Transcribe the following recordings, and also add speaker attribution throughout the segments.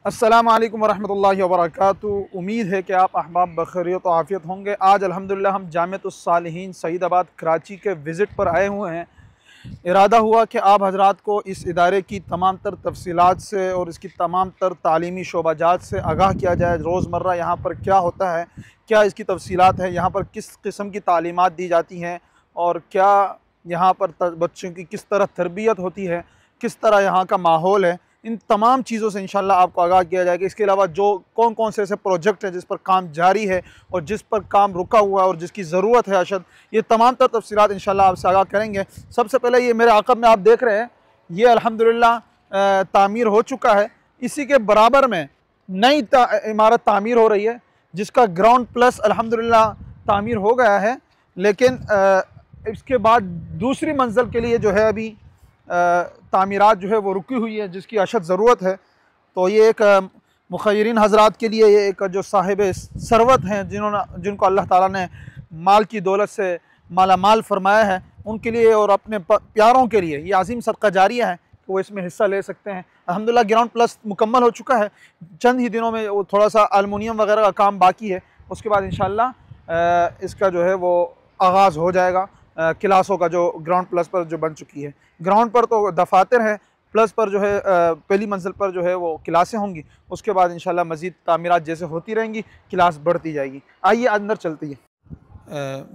Speaker 1: अस्सलामु अलैकुम वरहमतुल्लाहि वबरकातुहू। उम्मीद है कि आप अहबाब बखैरियत और आफ़ियत होंगे। आज अल्हम्दुलिल्लाह हम जामिअतुस सालिहीन सईदाबाद कराची के विज़िट पर आए हुए हैं। इरादा हुआ कि आप हज़रात को इस इदारे की तमाम तर तफसीलात से और इसकी तमाम तर तालीमी शोबाजात से आगाह किया जाए। रोज़मर्रा यहाँ पर क्या होता है, क्या इसकी तफसीलात है, यहाँ पर किस किस्म की तालीमात दी जाती हैं और क्या यहाँ पर बच्चों की किस तरह तरबियत होती है, किस तरह यहाँ का माहौल है, इन तमाम चीज़ों से इंशाल्लाह आपको आगाह किया जाएगा। इसके अलावा जो कौन कौन से ऐसे प्रोजेक्ट हैं जिस पर काम जारी है और जिस पर काम रुका हुआ है और जिसकी ज़रूरत है अशद, ये तमाम तर तफसीलात इंशाल्लाह आपसे आगाह करेंगे। सबसे पहले ये मेरे आक़ब में आप देख रहे हैं, ये अल्हम्दुलिल्लाह तामीर हो चुका है। इसी के बराबर में नई इमारत तामीर हो रही है जिसका ग्राउंड प्लस अल्हम्दुलिल्लाह तामीर हो गया है, लेकिन इसके बाद दूसरी मंजिल के लिए जो है अभी तामीरात जो है वो रुकी हुई है जिसकी अशद ज़रूरत है। तो ये एक मुखय्यरीन हज़रात के लिए, ये एक जो साहिब सरवत हैं जिनको अल्लाह ताला ने माल की दौलत से माला माल फरमाया है, उनके लिए और अपने प्यारों के लिए ये अज़ीम सदका जारिया है कि वो इसमें हिस्सा ले सकते हैं। अल्हम्दुलिल्लाह ग्राउंड प्लस मुकम्मल हो चुका है। चंद ही दिनों में वो थोड़ा सा अलमुनियम वगैरह का काम बाकी है, उसके बाद इंशाअल्लाह इसका जो है वो आगाज़ हो जाएगा। क्लासों का जो ग्राउंड प्लस पर जो बन चुकी है, ग्राउंड पर तो दफातर हैं, प्लस पर जो है पहली मंजिल पर जो है वो क्लासें होंगी। उसके बाद इंशाल्लाह मज़ीद तामीरात जैसे होती रहेंगी, क्लास बढ़ती जाएगी। आइए अंदर चलती है।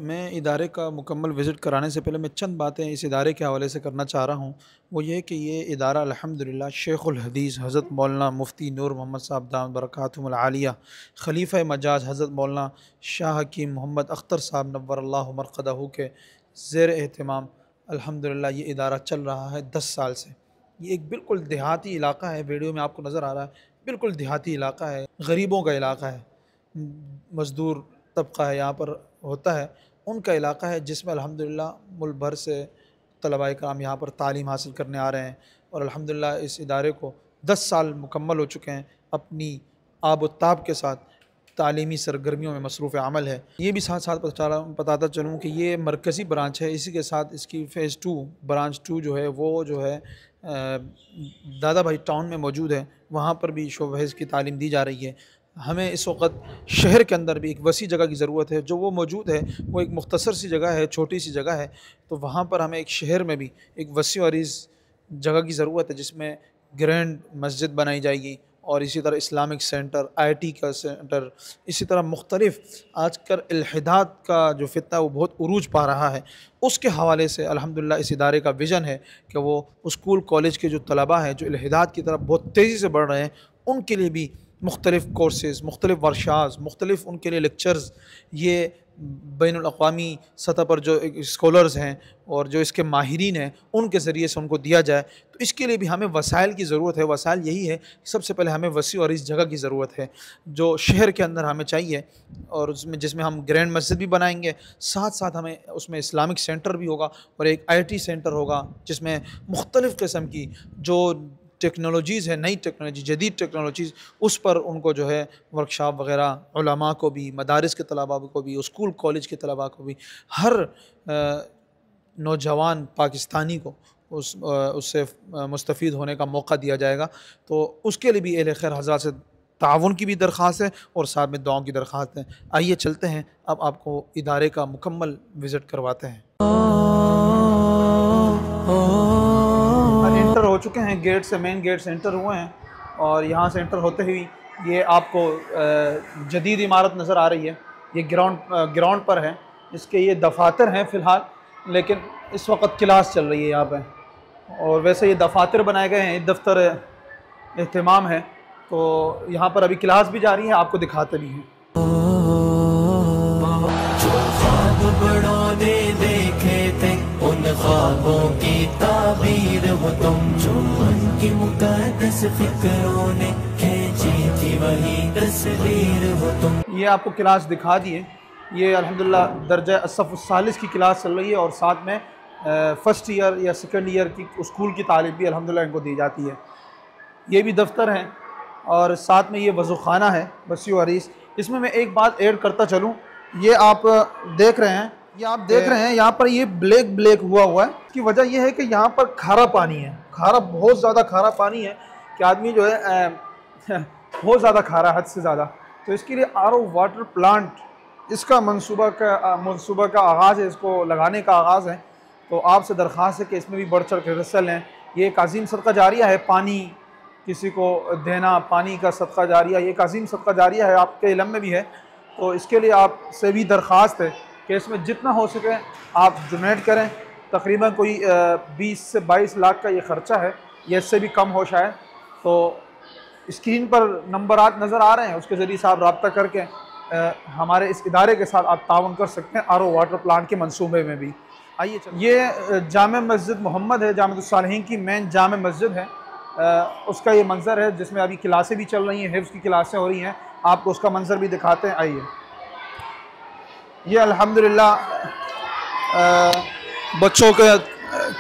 Speaker 1: मैं इदारे का मुकम्मल विज़िट कराने से पहले मैं चंद बातें इस इदारे के हवाले से करना चाह रहा हूँ। वो ये कि ये इदारा अल्हम्दुलिल्लाह शेखुल हदीस हज़रत मौलाना मुफ्ती नूर मोहम्मद साहब दामत बरकातुहुमुल आलिया, खलीफ़ा मजाज हज़रत मौलाना शाह हकीम मोहम्मद अख्तर साहब नव्वरल्लाहु मरक़दहू के ज़ेर एहतिमाम अल्हम्दुलिल्लाह ये इदारा चल रहा है 10 साल से। ये एक बिल्कुल देहाती इलाका है, वीडियो में आपको नज़र आ रहा है, बिल्कुल देहाती इलाका है, गरीबों का इलाका है, मज़दूर तबका है यहाँ पर होता है, उनका इलाका है जिसमें अल्हम्दुलिल्लाह मुल्क भर से तलबाए कराम यहाँ पर तालीम हासिल करने आ रहे हैं। और अल्हम्दुलिल्लाह इस इदारे को 10 साल मुकम्मल हो चुके हैं, अपनी आब व ताब के साथ तालीमी सरगर्मियों में मसरूफ़ अमल है। ये भी साथ साथ बताता चलूँ कि ये मरकज़ी ब्रांच है, इसी के साथ इसकी फ़ेज़ 2 ब्रांच 2 जो है वो जो है दादा भाई टाउन में मौजूद है, वहाँ पर भी शोबहेज़ की तालीम दी जा रही है। हमें इस वक्त शहर के अंदर भी एक वसी जगह की ज़रूरत है। जो वो मौजूद है वो एक मुख्तसर सी जगह है, छोटी सी जगह है, तो वहाँ पर हमें एक शहर में भी एक वसी और इस जगह की ज़रूरत है जिसमें ग्रैंड मस्जिद बनाई जाएगी और इसी तरह इस्लामिक सेंटर, IT का सेंटर, इसी तरह मुख्तलिफ़ आजकल इल्हिदात का जो फ़ितना वो बहुत उरूज पा रहा है, उसके हवाले से अल्हम्दुलिल्लाह इस इदारे का विज़न है कि वो स्कूल कॉलेज के जो तलबा हैं जो इल्हिदात की तरफ बहुत तेज़ी से बढ़ रहे हैं, उनके लिए भी मुख्तलिफ़ कोर्सेज़, मुख्तलिफ़ वर्कशाप, मुख्तलिफ़ उनके लिए लेक्चर्स, ये बैनुल अक़वामी सतह पर जो स्कॉलर्स हैं और जो इसके माहिरीन हैं उनके ज़रिए से उनको दिया जाए। तो इसके लिए भी हमें वसाइल की ज़रूरत है। वसाइल यही है, सबसे पहले हमें वसी और इस जगह की ज़रूरत है जो शहर के अंदर हमें चाहिए और उसमें जिसमें हम ग्रैंड मस्जिद भी बनाएंगे, साथ साथ हमें उसमें इस्लामिक सेंटर भी होगा और एक IT सेंटर होगा जिसमें मुख्तलिफ़ किस्म की जो टेक्नोलॉजीज़ है, नई टेक्नोलॉजी, जदीद टेक्नोलॉजीज़, उस पर उनको जो है वर्कशॉप वग़ैरह, उलमा को भी, मदारिस के तलबा को भी, स्कूल कॉलेज के तलबा को भी, हर नौजवान पाकिस्तानी को उससे मुस्तफ़ीद होने का मौका दिया जाएगा। तो उसके लिए भी अहले खैर हज़रात से ताउन की भी दरख्वास्त है और साथ में दुआओं की दरख्वास्त है। आइए चलते हैं, अब आपको इदारे का मुकम्मल विज़िट करवाते हैं। एंटर हो चुके हैं गेट से, मेन गेट से एंटर हुए हैं और यहाँ से एंटर होते ही ये आपको जदीद इमारत नज़र आ रही है। ये ग्राउंड पर है, इसके ये दफातर हैं फ़िलहाल, लेकिन इस वक्त क्लास चल रही है यहाँ पे। और वैसे ये दफातर बनाए गए हैं, दफ्तर एहतमाम है, तो यहाँ पर अभी क्लास भी जारी है, आपको दिखाते भी हैं। उन ख्वाबों की ताबीर हो तुम, जो उनकी मुक़द्दस फिक्रों ने खींची थी वही तस्वीर हो तुम। ये आपको क्लास दिखा दिए। ये अल्हम्दुलिल्लाह दर्जा असफ़ुस्सालिस की क्लास चल रही है और साथ में फ़र्स्ट ईयर या सेकंड ईयर की स्कूल की तालीम भी अल्हम्दुलिल्लाह इनको दी जाती है। ये भी दफ्तर हैं और साथ में ये वज़ूख़ाना है, वसी और हरीस। इसमें मैं एक बात ऐड करता चलूँ, ये आप देख रहे हैं, यहाँ पर ये ब्लैक हुआ है। इसकी वजह यह है कि यहाँ पर खारा पानी है, बहुत ज़्यादा खारा पानी है कि आदमी जो है बहुत ज़्यादा खा रहा है, हद से ज़्यादा। तो इसके लिए आरओ वाटर प्लांट इसका मनसूबा का आगाज़ है, इसको लगाने का आगाज़ है। तो आपसे दरख्वास्त है कि इसमें भी बढ़ चढ़ कर हिस्सा लें। ये एक अज़ीम सदका जारिया है, पानी किसी को देना, पानी का सदका जारिया, ये एक अज़ीम सदका जारिया है, आपके इल्म में भी है। तो इसके लिए आपसे भी दरख्वास्त है कि इसमें जितना हो सके आप डोनेट करें। तकरीबन कोई 20 से 22 लाख का ये ख़र्चा है, या इससे भी कम हो शायद। तो स्क्रीन पर नंबरात नज़र आ रहे हैं, उसके ज़रिए से आप रब्ता करके हमारे इस इदारे के साथ आप तावन कर सकते हैं आरओ वाटर प्लांट के मंसूबे में भी। आइए, ये जामे मस्जिद मोहम्मद है, जामेतुस्सालिहीन की मेन जामे मस्जिद है। उसका ये मंज़र है, जिसमें अभी क्लासें भी चल रही हैं, हिफ्ज़ की क्लासें हो रही हैं। आपको उसका मंज़र भी दिखाते हैं। आइए, ये अल्हम्दुलिल्लाह बच्चों के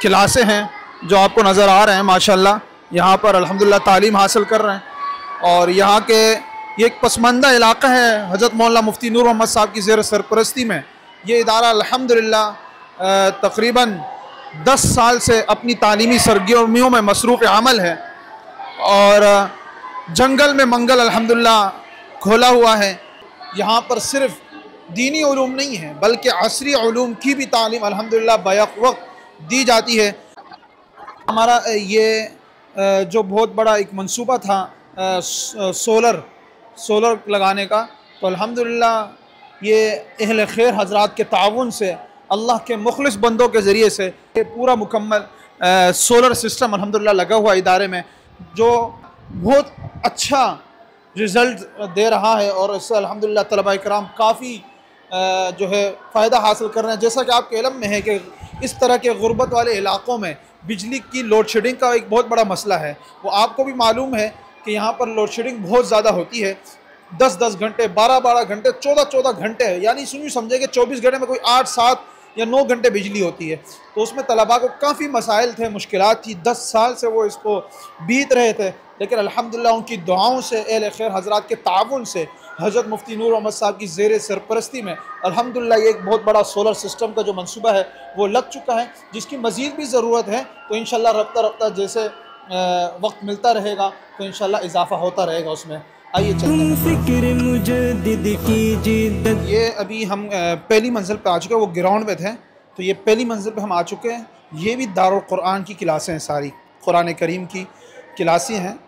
Speaker 1: क्लासें हैं जो आपको नज़र आ रहे हैं। माशाल्लाह यहाँ पर अल्हम्दुलिल्लाह तालीम हासिल कर रहे हैं। और यहाँ के ये एक पसमानदा इलाका है, हज़रत मौलाना मुफ्ती नूर मोहम्मद साहब की ज़ेर सरपरस्ती में ये इदारा अल्हम्दुलिल्लाह तकरीबन 10 साल से अपनी तालीमी सरगर्मियों में मसरूफ़ अमल है। और जंगल में मंगल अल्हम्दुलिल्लाह खोला हुआ है। यहाँ पर सिर्फ दीनी उलूम नहीं है, बल्कि असरी उलूम की भी तालीम अल्हम्दुलिल्लाह बैक वक्त दी जाती है। हमारा ये जो बहुत बड़ा एक मंसूबा था सोलर लगाने का, तो अल्हम्दुलिल्लाह ये अहले खैर हज़रात के ताउन से, अल्लाह के मुखलिस बंदों के ज़रिए से ये पूरा मुकम्मल सोलर सिस्टम अल्हम्दुलिल्लाह लगा हुआ इदारे में, जो बहुत अच्छा रिज़ल्ट दे रहा है। और इससे अल्हम्दुलिल्लाह तलबा इकराम काफ़ी जो है फ़ायदा हासिल कर रहे हैं। जैसा कि आपके इल्म में है कि इस तरह के गुर्बत वाले इलाक़ों में बिजली की लोड शेडिंग का एक बहुत बड़ा मसला है। वो आपको भी मालूम है कि यहाँ पर लोड शेडिंग बहुत ज़्यादा होती है, 10-10 घंटे, 12-12 घंटे, 14-14 घंटे, यानी सुनिए समझे कि 24 घंटे में कोई 8-7 या 9 घंटे बिजली होती है। तो उसमें तलबा को काफ़ी मसाइल थे, मुश्किलात थी। 10 साल से वो इसको बीत रहे थे, लेकिन अल्हम्दुलिल्लाह उनकी दुआओं से, अहले खैर हज़रात के ताउन से, हज़रत मुफ्ती नूर मोहम्मद साहब की ज़ेर सरपरस्ती में अल्हम्दुलिल्लाह ये एक बहुत बड़ा सोलर सिस्टम का जो मंसूबा है वो लग चुका है, जिसकी मज़ीद भी ज़रूरत है। तो इंशाल्लाह रफ्ता जैसे वक्त मिलता रहेगा तो इंशाल्लाह इजाफ़ा होता रहेगा उसमें। आइए चलते हैं। ये अभी हम पहली मंजिल पे आ चुके हैं, वो ग्राउंड में थे, तो ये पहली मंजिल पे हम आ चुके हैं। ये भी दारुल कुरान की क्लासें हैं, सारी कुरान करीम की क्लासें हैं,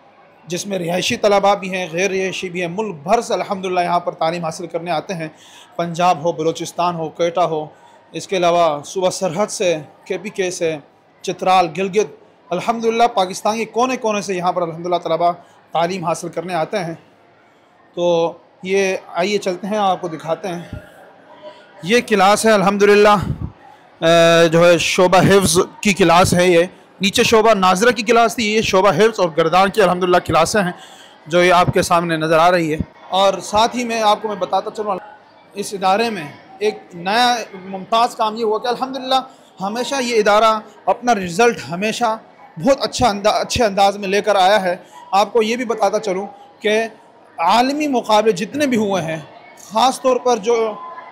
Speaker 1: जिसमें रिहायशी तलबा भी हैं, गैर रिहायशी भी हैं। मुल्क भर से अल्हम्दुलिल्लाह यहाँ पर तालीम हासिल करने आते हैं। पंजाब हो, बलूचिस्तान हो, कोयटा हो, इसके अलावा सूबा सरहद से, KPK से, चित्राल, गिलगित, अल्हम्दुलिल्लाह पाकिस्तान के कोने कोने से यहाँ पर अल्हम्दुलिल्लाह तलबा तालीम हासिल करने आते हैं। तो ये आइए चलते हैं, आपको दिखाते हैं। ये क्लास है अल्हम्दुलिल्लाह, जो है शोबा हिफ्ज़ की क्लास है। ये नीचे शोबा नाज़रा की क्लास थी, ये शोबा हिफ्ज़ और गर्दान की अल्हम्दुलिल्लाह क्लासें हैं जो ये आपके सामने नज़र आ रही है। और साथ ही में आपको मैं बताता चलूँ, इस इदारे में एक नया मुमताज़ काम ये हुआ कि अल्हम्दुलिल्लाह हमेशा ये इदारा अपना रिज़ल्ट हमेशा बहुत अच्छे अंदाज में लेकर आया है। आपको ये भी बताता चलूँ कि आलमी मुकाबले जितने भी हुए हैं, ख़ास तौर पर जो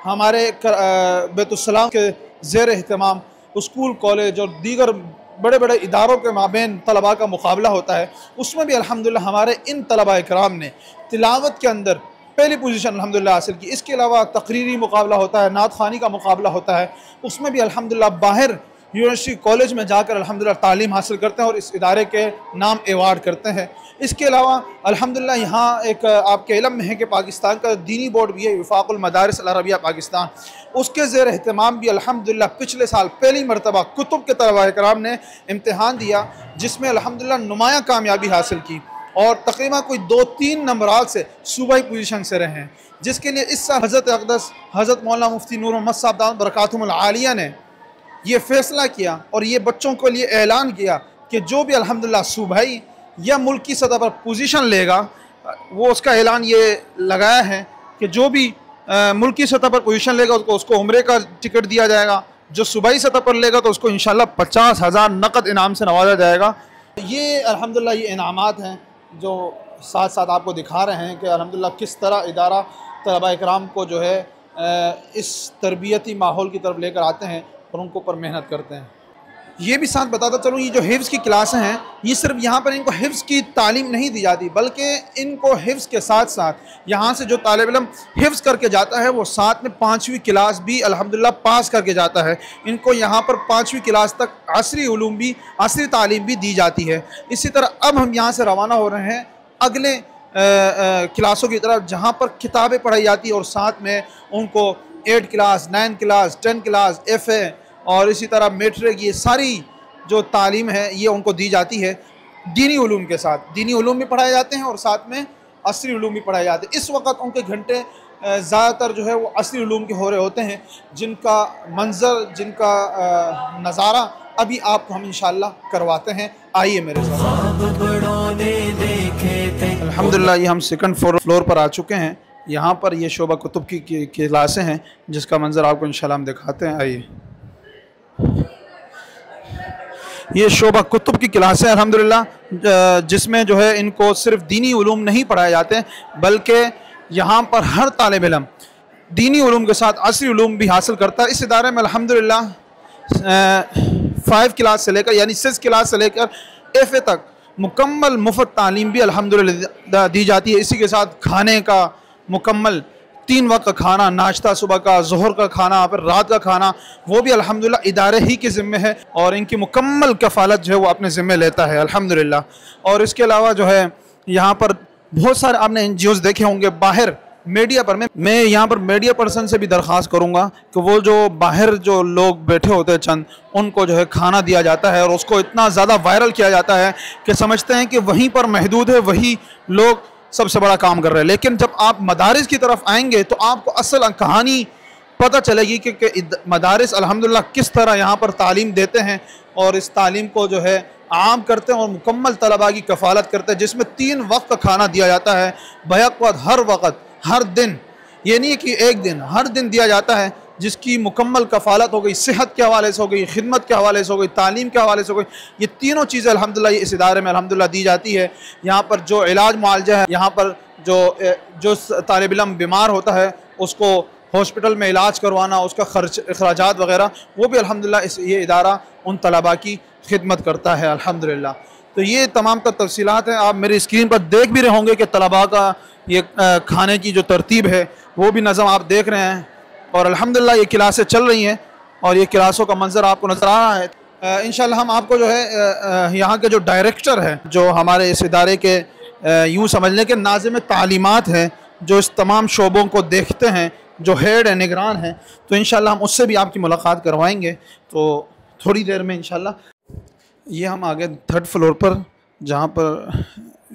Speaker 1: हमारे बैतुस्सलाम के ज़ेर एहतमाम स्कूल, कॉलेज और दीगर बड़े बड़े इदारों के माबैन तलबा का मुकाबला होता है, उसमें भी अल्हम्दुलिल्लाह हमारे इन तलबा इकराम ने तिलावत के अंदर पहली पोजीशन अल्हम्दुलिल्लाह हासिल की। इसके अलावा तकरीरी मुकाबला होता है, नात ख़ानी का मुकाबला होता है, उसमें भी अल्हम्दुलिल्लाह बाहर यूनिवर्सिटी कॉलेज में जाकर अल्हम्दुलिल्लाह तालीम हासिल करते हैं और इस इदारे के नाम एवार्ड करते हैं। इसके अलावा अल्हम्दुलिल्लाह यहाँ एक आपके इल्म में है कि पाकिस्तान का दीनी बोर्ड भी है, वफ़ाक़ुल मदारिस अल अरबिया पाकिस्तान, उसके ज़ेर एहतमाम भी अल्हम्दुलिल्लाह पिछले साल पहली मरतबा कुतुब के तलबा इकराम ने इम्तिहान दिया, जिसमें अल्हम्दुलिल्लाह नुमाया कामयाबी हासिल की और तकरीबन कोई 2-3 नंबरात से सूबाई पोजीशन से रहे हैं, जिसके लिए इस साल हज़रत अक़दस हज़रत मौलाना मुफ्ती नूर मोहम्मद साहब दामत बरकातुहुमुल आलिया ने ये फ़ैसला किया और ये बच्चों के लिए ऐलान किया कि जो भी अल्हम्दुलिल्लाह सूबाई या मुल्क की सतह पर पोजीशन लेगा, वो उसका ऐलान ये लगाया है कि जो भी मुल्क की सतह पर पोजीशन लेगा उसको उम्रे का टिकट दिया जाएगा, जो सूबाई सतह पर लेगा तो उसको इंशाल्लाह 50,000 नकद इनाम से नवाजा जाएगा। ये अल्हम्दुलिल्लाह ये इनामात हैं जो साथ साथ आपको दिखा रहे हैं कि अल्हम्दुलिल्लाह किस तरह इदारा तलबा इकराम को जो है इस तरबियती माहौल की तरफ लेकर आते हैं और उनको पर मेहनत करते हैं। ये भी साथ बताता चलूँ, ये जो हिफ्ज़ की क्लासें हैं, ये सिर्फ यहाँ पर इनको हिफ्ज़ की तालीम नहीं दी जाती, बल्कि इनको हिफ्ज़ के साथ साथ यहाँ से जो तालिब इल्म हिफ्ज़ करके जाता है वो साथ में 5वीं क्लास भी अल्हम्दुलिल्लाह पास करके जाता है। इनको यहाँ पर 5वीं क्लास तक असरी उलूम भी, असरी तालीम भी दी जाती है। इसी तरह अब हम यहाँ से रवाना हो रहे हैं अगले क्लासों की तरफ, जहाँ पर किताबें पढ़ाई जाती है और साथ में उनको 8 क्लास, 9 क्लास, 10 क्लास, FA और इसी तरह मैट्रिक, ये सारी जो तालीम है ये उनको दी जाती है। दीनी उलूम के साथ दीनी उलूम भी पढ़ाए जाते हैं और साथ में असरी उलूम भी पढ़ाए जाते हैं। इस वक्त उनके घंटे ज़्यादातर जो है वो असरी उलूम के हो रहे होते हैं, जिनका मंज़र, जिनका नज़ारा अभी आपको हम इंशाअल्लाह करवाते हैं। आइए मेरे साथ। अल्हम्दुलिल्लाह ये हम सेकंड फ्लोर पर आ चुके हैं। यहाँ पर ये शोबा कुतुब की क्लासें हैं, जिसका मंज़र आपको इंशाअल्लाह हम दिखाते हैं। आइए, ये शोबा कुतुब की क्लासें अल्हम्दुलिल्लाह, जिसमें जो है इनको सिर्फ दीनी उलूम नहीं पढ़ाए जाते हैं, बल्कि यहाँ पर हर तालिब इल्म दीनी उलूम के साथ असरी उलूम भी हासिल करता है। इस इदारे में अल्हम्दुलिल्लाह 5 क्लास से लेकर यानी 6 क्लास से लेकर FA तक मुकम्मल मुफ्त तालीम भी अल्हम्दुलिल्लाह दी जाती है। इसी के साथ खाने का मुकम्मल 3 वक्त का खाना, नाश्ता सुबह का, ज़ोहर का खाना, फिर रात का खाना, वो भी अल्हम्दुलिल्लाह इदारे ही के ज़िम्मे है और इनकी मुकम्मल कफ़ालत जो है वो अपने ज़िम्मे लेता है अल्हम्दुलिल्लाह। और इसके अलावा जो है यहाँ पर बहुत सारे आपने NGOs देखे होंगे बाहर मीडिया पर। मैं यहाँ पर मीडिया पर्सन से भी दरख्वास्त करूँगा कि वो जो बाहर जो लोग बैठे होते हैं चंद, उनको जो है खाना दिया जाता है और उसको इतना ज़्यादा वायरल किया जाता है कि समझते हैं कि वहीं पर महदूद है, वही लोग सबसे बड़ा काम कर रहे हैं। लेकिन जब आप मदारिस की तरफ आएंगे तो आपको असल कहानी पता चलेगी कि मदारिस अल्हम्दुलिल्लाह किस तरह यहाँ पर तालीम देते हैं और इस तालीम को जो है आम करते हैं और मुकम्मल तलबा की कफ़ालत करते हैं, जिसमें 3 वक्त का खाना दिया जाता है बैक वक्त, हर वक्त, हर दिन। ये नहीं है कि एक दिन, हर दिन दिया जाता है, जिसकी मुकम्मल कफ़ालत हो गई, सेहत के हवाले से हो गई, खिदमत के हवाले से हो गई, तालीम के हवाले से हो गई। ये तीनों चीज़ें अल्हम्दुलिल्लाह इस इदारे में अल्हम्दुलिल्लाह दी जाती है। यहाँ पर जो इलाज मुआलजा है, यहाँ पर जो तालिब इल्म बीमार होता है उसको हॉस्पिटल में इलाज करवाना, उसका अखराजात वगैरह, वो भी अल्हम्दुलिल्लाह ये इदारा उन तलबा की खिदमत करता है अल्हम्दुलिल्लाह। तो ये तमाम तफसीलात हैं, आप मेरी स्क्रीन पर देख भी रहे होंगे कि तलबा का ये खाने की जो तरतीब है वो भी नज़म आप देख रहे हैं और अल्हम्दुलिल्लाह ये क्लासें चल रही हैं और ये क्लासों का मंजर आपको नज़र आ रहा है। इंशाल्लाह हम आपको जो है यहाँ के जो डायरेक्टर है, जो हमारे इस इदारे के यूँ समझ लें कि नाज़िम तालीमात हैं, जो इस तमाम शोबों को देखते हैं, जो हेड है, निगरान हैं, तो इंशाल्लाह हम उससे भी आपकी मुलाकात करवाएंगे तो थोड़ी देर में इंशाल्लाह। ये हम आ गए 3rd फ्लोर पर, जहाँ पर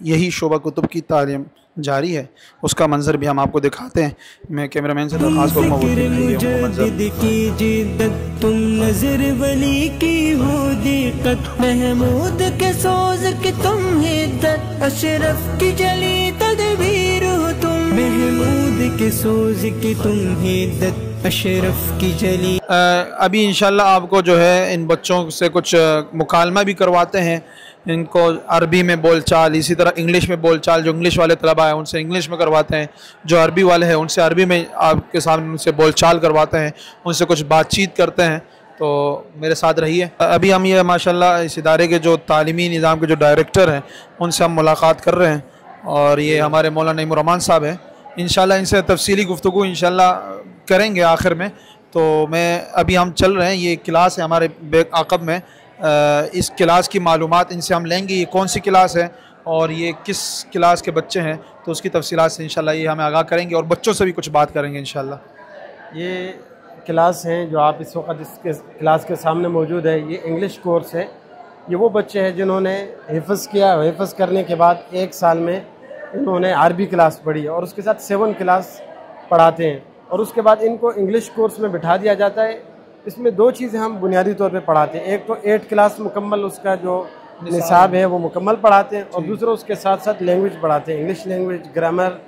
Speaker 1: यही शोबा कुतुब की तालीम जारी है, उसका मंजर भी हम आपको दिखाते हैं। मैं कैमरामैन से दरख्वास्त करूँगा वो तुम नजर वली की हो दिक्कत, महमूद के सोज की तुम हिद्दत, अशरफ की जली तदबीर हो तुम, महमूद के सोज की तुम हिद्दत, अशरफ की जली। अभी इंशाल्लाह आपको जो है इन बच्चों से कुछ मुकालमा भी करवाते हैं, इनको अरबी में बोलचाल, इसी तरह इंग्लिश में बोलचाल, जो इंग्लिश वाले तलबा हैं उनसे इंग्लिश में करवाते हैं, जो अरबी वाले हैं उनसे अरबी में आपके सामने उनसे बोलचाल करवाते हैं, उनसे कुछ बातचीत करते हैं। तो मेरे साथ रहिए। अभी हम ये माशाल्लाह इस इदारे के जो तालीमी निज़ाम के जो डायरेक्टर हैं उनसे हम मुलाकात कर रहे हैं और ये हमारे मौलाना नईमुर्रहमान साहब हैं। इंशाल्लाह इनसे तफसीली गुफ्तगू इंशाल्लाह करेंगे आखिर में। तो मैं अभी हम चल रहे हैं, ये क्लास है हमारे बैक आकब में, इस क्लास की मालूमात इनसे हम लेंगे, ये कौन सी क्लास है और ये किस क्लास के बच्चे हैं, तो उसकी तफसीलात से इंशाल्लाह ये हमें आगाह करेंगे और बच्चों से भी कुछ बात करेंगे इंशाल्लाह।
Speaker 2: ये क्लास हैं जो आप इस वक्त इसके क्लास के सामने मौजूद है, ये इंग्लिश कोर्स है। ये वो बच्चे हैं जिन्होंने हिफ्ज़ किया, हिफ्ज़ करने के बाद 1 साल में इन्होंने अरबी क्लास पढ़ी है और उसके साथ 7 क्लास पढ़ाते हैं और उसके बाद इनको इंग्लिश कोर्स में बिठा दिया जाता है। इसमें 2 चीज़ें हम बुनियादी तौर पे पढ़ाते हैं, एक तो 8 क्लास मुकम्मल उसका जो निसाब है वो मुकम्मल पढ़ाते हैं और दूसरा उसके साथ साथ लैंग्वेज पढ़ाते हैं, इंग्लिश लैंग्वेज, ग्रामर।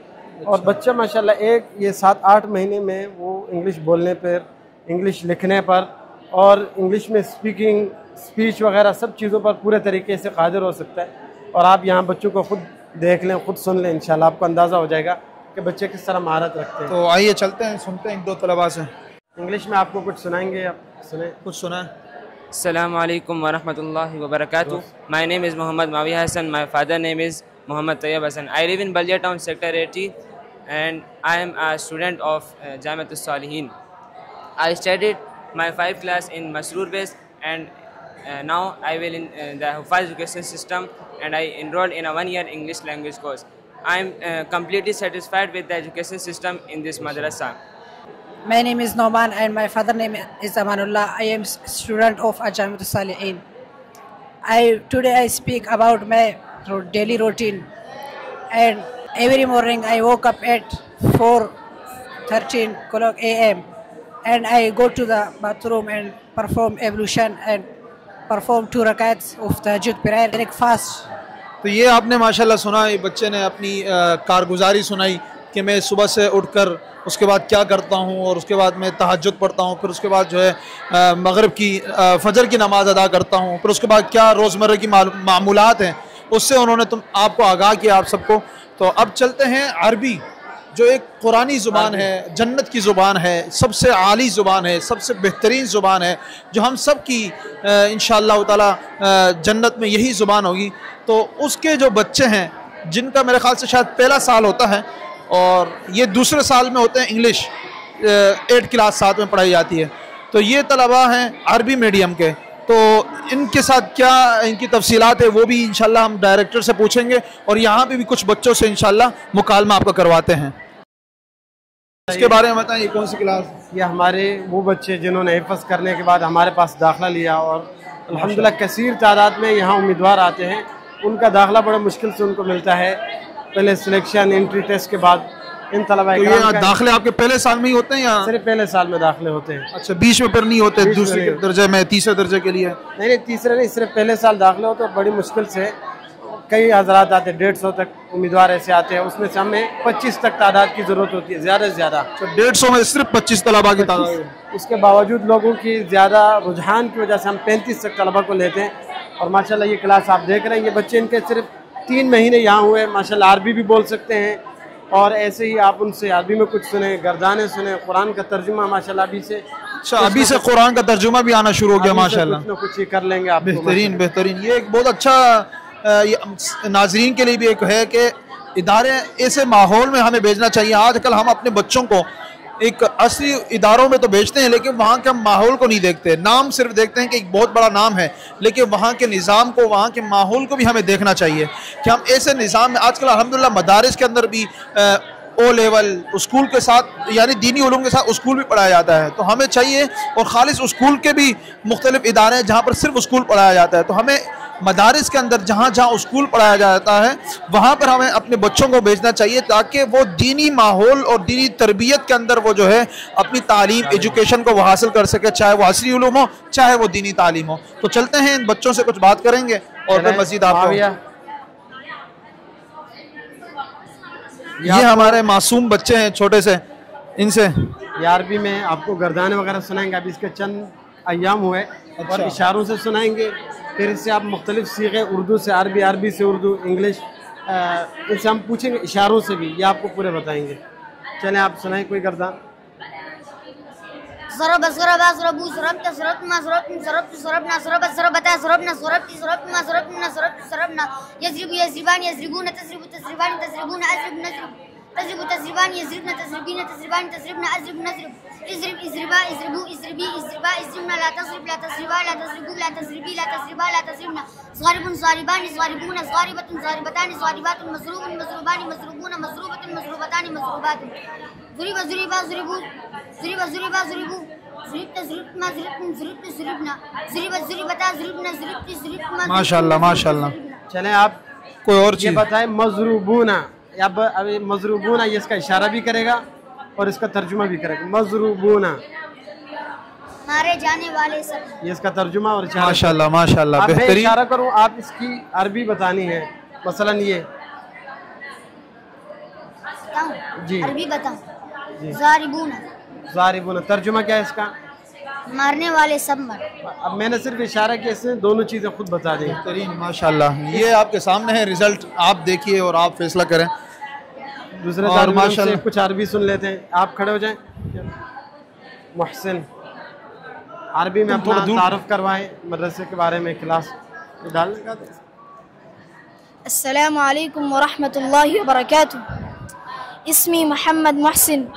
Speaker 2: और बच्चा माशाल्लाह ये 7-8 महीने में वो इंग्लिश बोलने पर, इंग्लिश लिखने पर और इंग्लिश में स्पीकिंग, स्पीच वगैरह सब चीज़ों पर पूरे तरीके से कादिर हो सकता है। और आप यहाँ बच्चों को खुद देख लें, खुद सुन लें, इंशाल्लाह आपको अंदाज़ा हो जाएगा कि बच्चे किस तरह महारत रखते हैं।
Speaker 1: तो आइए चलते हैं, सुनते हैं 1-2 तलबा से।
Speaker 2: इंग्लिश में आपको कुछ सुनाएंगे, आप सुने?
Speaker 1: कुछ सुना
Speaker 3: Assalamu alaikum wa rahmatullahi wa barakatuh. My name is Muhammad Mawiya Hassan. My father name is Muhammad Tayyab Hassan. I live in Baldia Town, Sector 80, and I am a student of Jamiatul Salihin. I studied my 5th class in Masroor base, and now I will in the Hufaz education system, and I enrolled in a 1-year English language course. I am completely satisfied with the education system in this madrasa.
Speaker 4: My name is Noman and my father name is Amanullah. I am student of Jamiatul Salihin. Today I speak about my daily routine, and every morning I woke up at 4:13 a.m. and I go to the bathroom and perform ablution and perform 2 rakats of tahajjud prayer, breakfast.
Speaker 1: तो ये आपने माशाल्लाह सुना, ये बच्चे ने अपनी कारगुजारी सुनाई कि मैं सुबह से उठकर उसके बाद क्या करता हूँ, और उसके बाद मैं तहज्जुद पढ़ता हूँ, फिर उसके बाद जो है मगरिब की फजर की नमाज़ अदा करता हूँ, फिर उसके बाद क्या रोज़मर्रा की मामूलात हैं, उससे उन्होंने आपको आगाह किया आप सबको। तो अब चलते हैं अरबी, जो एक कुरानी ज़ुबान है, जन्नत की ज़ुबान है, सबसे आली ज़ुबान है, सबसे बेहतरीन ज़ुबान है, जो हम सब की इंशाअल्लाह ताला जन्नत में यही ज़ुबान होगी। तो उसके जो बच्चे हैं, जिनका मेरे ख़्याल से शायद पहला साल होता है और ये दूसरे साल में होते हैं, इंग्लिश 8 क्लास 7 में पढ़ाई जाती है, तो ये तलबा हैं अरबी मीडियम के। तो इनके साथ क्या इनकी तफसीलात है वो भी इंशाल्लाह हम डायरेक्टर से पूछेंगे, और यहाँ पे भी कुछ बच्चों से इंशाल्लाह मुकालमा आपका करवाते हैं। इसके बारे में बताएं, ये कौन सी क्लास?
Speaker 2: ये हमारे वो बच्चे जिन्होंने हिफ़्ज़ करने के बाद हमारे पास दाखिला लिया, और अल्हम्दुलिल्लाह कसीर तादाद में यहाँ उम्मीदवार आते हैं। उनका दाखिला बड़ा मुश्किल से उनको मिलता है, पहले सिलेक्शन एंट्री टेस्ट के बाद इन तलबा।
Speaker 1: तो ये दाखिले आपके पहले साल में ही होते हैं या
Speaker 2: सिर्फ पहले साल में दाखिले होते हैं?
Speaker 1: अच्छा, बीच में फिर नहीं होते? दूसरे दर्जे में, तीसरे दर्जे के लिए?
Speaker 2: नहीं, तीसरे नहीं, सिर्फ पहले साल दाखिले हो। तो बड़ी मुश्किल से कई हज़रात आते हैं, 150 तक उम्मीदवार ऐसे आते हैं, उसमें से हमें 25 तक तादाद की ज़रूरत होती है, ज़्यादा से ज़्यादा।
Speaker 1: 150 में सिर्फ 25 तलबा की तादाद?
Speaker 2: उसके बावजूद लोगों की ज़्यादा रुझान की वजह से हम 35 तक तलबा को लेते हैं। और माशाल्लाह ये क्लास आप देख रहे हैं, ये बच्चे इनके सिर्फ 3 महीने यहाँ हुए, माशाल्लाह अरबी भी बोल सकते हैं, और ऐसे ही आप उनसे अरबी में कुछ सुने, गर्दाने सुने, कुरान का तर्जुमा माशाल्लाह अभी से।
Speaker 1: अच्छा, अभी से कुरान का तर्जुमा भी आना शुरू हो गया माशाल्लाह।
Speaker 2: कुछ न कुछ ये कर लेंगे आप।
Speaker 1: बेहतरीन बेहतरीन। ये एक बहुत अच्छा नाजरीन के लिए भी एक है कि इदारे ऐसे माहौल में हमें भेजना चाहिए। आजकल हम अपने बच्चों को एक असली इदारों में तो भेजते हैं, लेकिन वहाँ के हम माहौल को नहीं देखते। नाम सिर्फ देखते हैं कि एक बहुत बड़ा नाम है, लेकिन वहाँ के निज़ाम को, वहाँ के माहौल को भी हमें देखना चाहिए कि हम ऐसे निज़ाम में आजकल अल्हम्दुलिल्लाह मदारिस के अंदर भी ओ लेवल स्कूल के साथ यानी दीनी उलूम के साथ स्कूल भी पढ़ाया जाता है। तो हमें चाहिए, और ख़ालिस स्कूल के भी मुख्तलिफ इदारे हैं जहाँ पर सिर्फ स्कूल पढ़ाया जाता है, तो हमें मदारिस के अंदर जहाँ जहाँ स्कूल पढ़ाया जाता है वहाँ पर हमें अपने बच्चों को भेजना चाहिए, ताकि वो दीनी माहौल और दीनी तरबियत के अंदर वो जो है अपनी तालीम, एजुकेशन को वो हासिल कर सके, चाहे वो असली उलूम हो, चाहे वो दीनी तालीम हो। तो चलते हैं, इन बच्चों से कुछ बात करेंगे और फिर मज़ीद आपको। ये हमारे मासूम बच्चे हैं छोटे से, इनसे
Speaker 2: अरबी में आपको गर्दाने वगैरह सुनाएंगे। अभी इसके चंद अय्याम हुए, और इशारों से सुनाएंगे, फिर इससे आप मुख्तलिफ सीखे, उर्दू से अरबी, अरबी से उर्दू, इंग्लिश, इनसे हम पूछेंगे इशारों से भी, ये आपको पूरे बताएंगे। चलें आप सुनाएं कोई गर्दान।
Speaker 5: तज़रिबु तज़रिबान यज़रिबन तज़रिबीन तज़रिबान तज़रिबन अज़रिब नज़रिब इज़रिब इज़रिबा इज़रिबू इज़रिबी इज़रिबा इज़रिबना ला तज़रिब ला तज़रिबा ला तज़रिबू ला तज़रिबी ला तज़रिबा ला तज़रिबना ज़ारिबुन ज़ारिबान ज़ारिबून ज़ारिबतुन ज़ारिबतान ज़ारिबातुन मज़रूबुन मज़रूबान मज़रूबून मज़रूबतुन मज़रूबतान मज़रूबातुन ज़ुरिबा ज़ुरिबा ज़ुरिबू ज़ुरिबा ज़ुरिबा ज़ुरिबू ज़ुरिबता ज़ुरिबमा ज़ुरिबतुन ज़ुरिबतु ज़ुरिबना ज़ुरिबा ज़ुरिबता ज़ुरिबना ज़ुरिबती ज़ुरिबमा। माशाल्लाह माशाल्लाह।
Speaker 2: चलें आप
Speaker 1: कोई और चीज़
Speaker 2: बताएं। मज़रूबूना, अब अभी मज़रूबूना ये इसका इशारा भी करेगा और इसका तर्जुमा भी करेगा। मज़रूबूना
Speaker 5: मारे जाने वाले सब,
Speaker 2: ये इसका तर्जुमा और इशारा।
Speaker 1: माशाल्लाह माशाल्लाह बेहतरीन।
Speaker 2: इशारा करूँ, आप इसकी अरबी बतानी है, मसलन ये
Speaker 5: जी अरबी बताऊं। ज़ारिबूना,
Speaker 2: ज़ारिबूना तर्जुमा क्या है इसका?
Speaker 5: मारने वाले सब मर।
Speaker 2: अब मैंने सिर्फ इशारा किया, इसने दोनों चीज़ें खुद बता दी।
Speaker 1: बेहतरीन माशाल्लाह। ये आपके सामने है रिजल्ट, आप देखिए और आप फैसला करें।
Speaker 2: दूसरे और माशाल्लाह कुछ अरबी सुन लेते हैं। आप खड़े हो जाएं। मोहसिन अरबी में
Speaker 1: थोड़ा
Speaker 2: अपना
Speaker 1: दूर
Speaker 2: तारुफ करवाएं मदरसे के बारे में, क्लास डालने का।
Speaker 5: अस्सलामु अलैकुम व रहमतुल्लाहि व बरकातुहू। इस्मी मोहम्मद मोहसिन,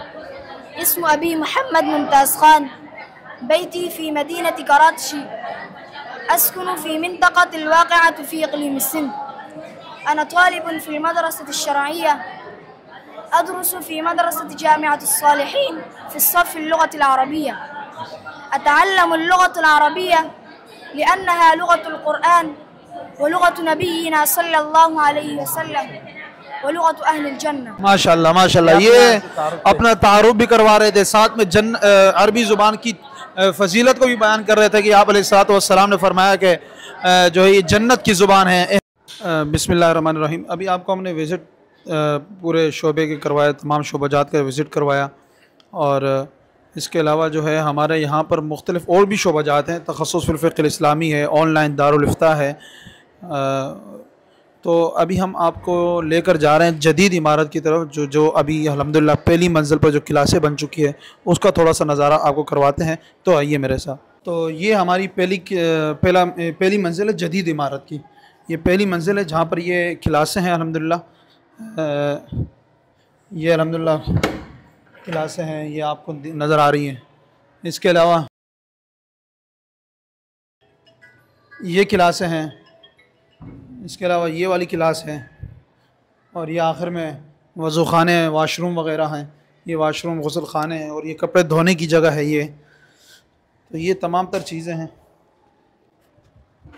Speaker 5: इस्मु अबी मोहम्मद मुमताज़ खान, बैती फ़ी मदीनति कराची, अस्कुनु फ़ी मिंतक़तिल वाक़िअति फ़ी इक़लीम सिंध। अना तालिबुन फ़ी मदरसति शरइय्या, अदरुसु फ़ी मदरसति जामिअति सालिहीन फ़ी स्सफ़ लुग़तिल अरबिय्या। अतअल्लमु लुग़तल अरबिय्या लिअन्नहा लुग़तुल क़ुरआन व लुग़तु नबिय्यिना सल्लल्लाहु अलैहि वसल्लम व लुग़तु अहलिल जन्नह।
Speaker 1: माशाल्लाह माशाल्लाह। ये अपना तारुफ भी करवा रहे थे, साथ में अरबी ज़ुबान की फजीलत को भी बयान कर रहे थे कि आप अलैहिस्सलाम ने फरमाया कि जो है ये जन्नत की ज़ुबान है। बिस्मिल्लाहिर्रहमानिर्रहीम। अभी आपको हमने विज़िट पूरे शोबे के करवाया, तमाम शोबाजात का विज़िट करवाया, और इसके अलावा जो है हमारे यहाँ पर मुख्तलिफ़ और भी शोबाजात हैं। तख़स्सुस फ़िल फ़िक़्ह इस्लामी है, ऑनलाइन दारुल इफ्ता है। तो अभी हम आपको लेकर जा रहे हैं जदीद इमारत की तरफ, जो अभी अल्हम्दुलिल्लाह पहली मंजिल पर जो क्लासें बन चुकी है उसका थोड़ा सा नज़ारा आपको करवाते हैं। तो आइए मेरे साथ। तो ये हमारी पहली मंजिल है जदीद इमारत की। ये पहली मंजिल है जहाँ पर ये क्लासें हैं अल्हम्दुलिल्लाह। ये अल्हम्दुलिल्लाह क्लासें हैं, ये आपको नज़र आ रही हैं। इसके अलावा ये क्लासें हैं, इसके अलावा ये वाली क्लास है, और ये आखिर में वज़ू खाने, वाशरूम वग़ैरह हैं। ये वाशरूम गुस्ल खाने हैं, और ये कपड़े धोने की जगह है ये। तो ये तमाम तर चीज़ें हैं।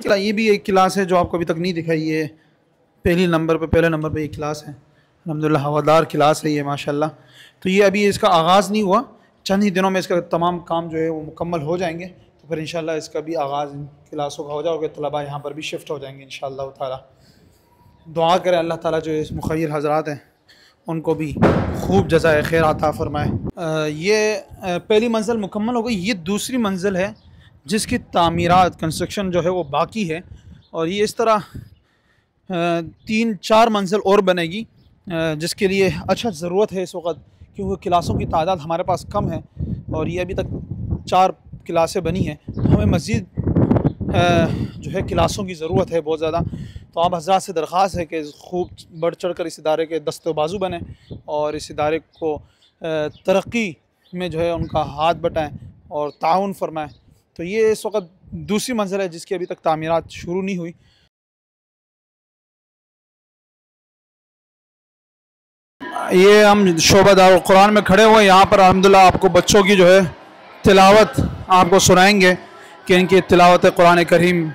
Speaker 1: ये भी एक क्लास है जो आपको अभी तक नहीं दिखाई, ये पहले नंबर पे ये क्लास है। अल्हम्दुलिल्लाह हवादार क्लास है ये माशाल्लाह। तो ये अभी इसका आगाज़ नहीं हुआ, चंद ही दिनों में इसका तमाम काम जो है वो मुकम्मल हो जाएंगे। तो फिर इंशाल्लाह इसका भी आगाज़ इन क्लासों का हो जाओगे, तलबा यहाँ पर भी शिफ्ट हो जाएंगे इंशाल्लाह ताला। दुआ करें अल्लाह ताला जो इस मुखय्यर हज़रात हैं उनको भी खूब जज़ाए खैर अता फ़रमाए। ये पहली मंजिल मुकम्मल हो गई। ये दूसरी मंजिल है जिसकी तामीरात, कंस्ट्रक्शन जो है वो बाकी है, और ये इस तरह 3-4 मंजिल और बनेगी, जिसके लिए अच्छा ज़रूरत है इस वक्त, क्योंकि क्लासों की तादाद हमारे पास कम है और ये अभी तक 4 क्लासें बनी हैं। तो हमें मज़ीद जो है क्लासों की ज़रूरत है बहुत ज़्यादा। तो आप हज़रात से दरख्वास्त है कि खूब बढ़ चढ़ कर इस इदारे के दस्तो बाजू बने और इस इदारे को तरक्की में जो है उनका हाथ बटाएँ और ताउन फरमाएँ। तो ये इस वक्त दूसरी मंजिल है जिसकी अभी तक तामीरात शुरू नहीं हुई। ये हम शोबा दारुल कुरान में खड़े हुए, यहाँ पर अल्हम्दुलिल्लाह आपको बच्चों की जो है तिलावत आपको सुनाएंगे कि इनकी तिलावत कुरान करीम,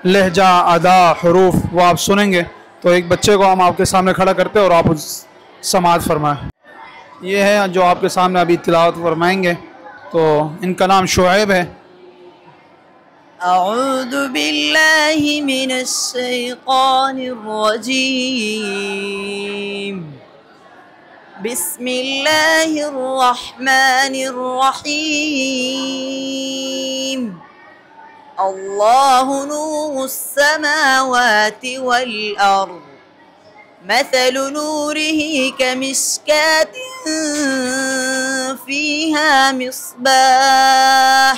Speaker 1: लहजा, अदा, हुरूफ वो आप सुनेंगे। तो एक बच्चे को हम आपके सामने खड़ा करते हैं और आप समाअत फरमाएं। ये है जो आपके सामने अभी तिलावत फरमाएंगे। तो इनका नाम शुएब है।
Speaker 6: अऊज़ु बिल्लाहि मिनश शैतानिर रजीम। बिस्मिल्लाहिर रहमानिर रहीम। अल्लाहु नूरुस समावाति वल अर्द। मथलु नूरिही कमिश्कातिन फ़ीहा मिस्बाह।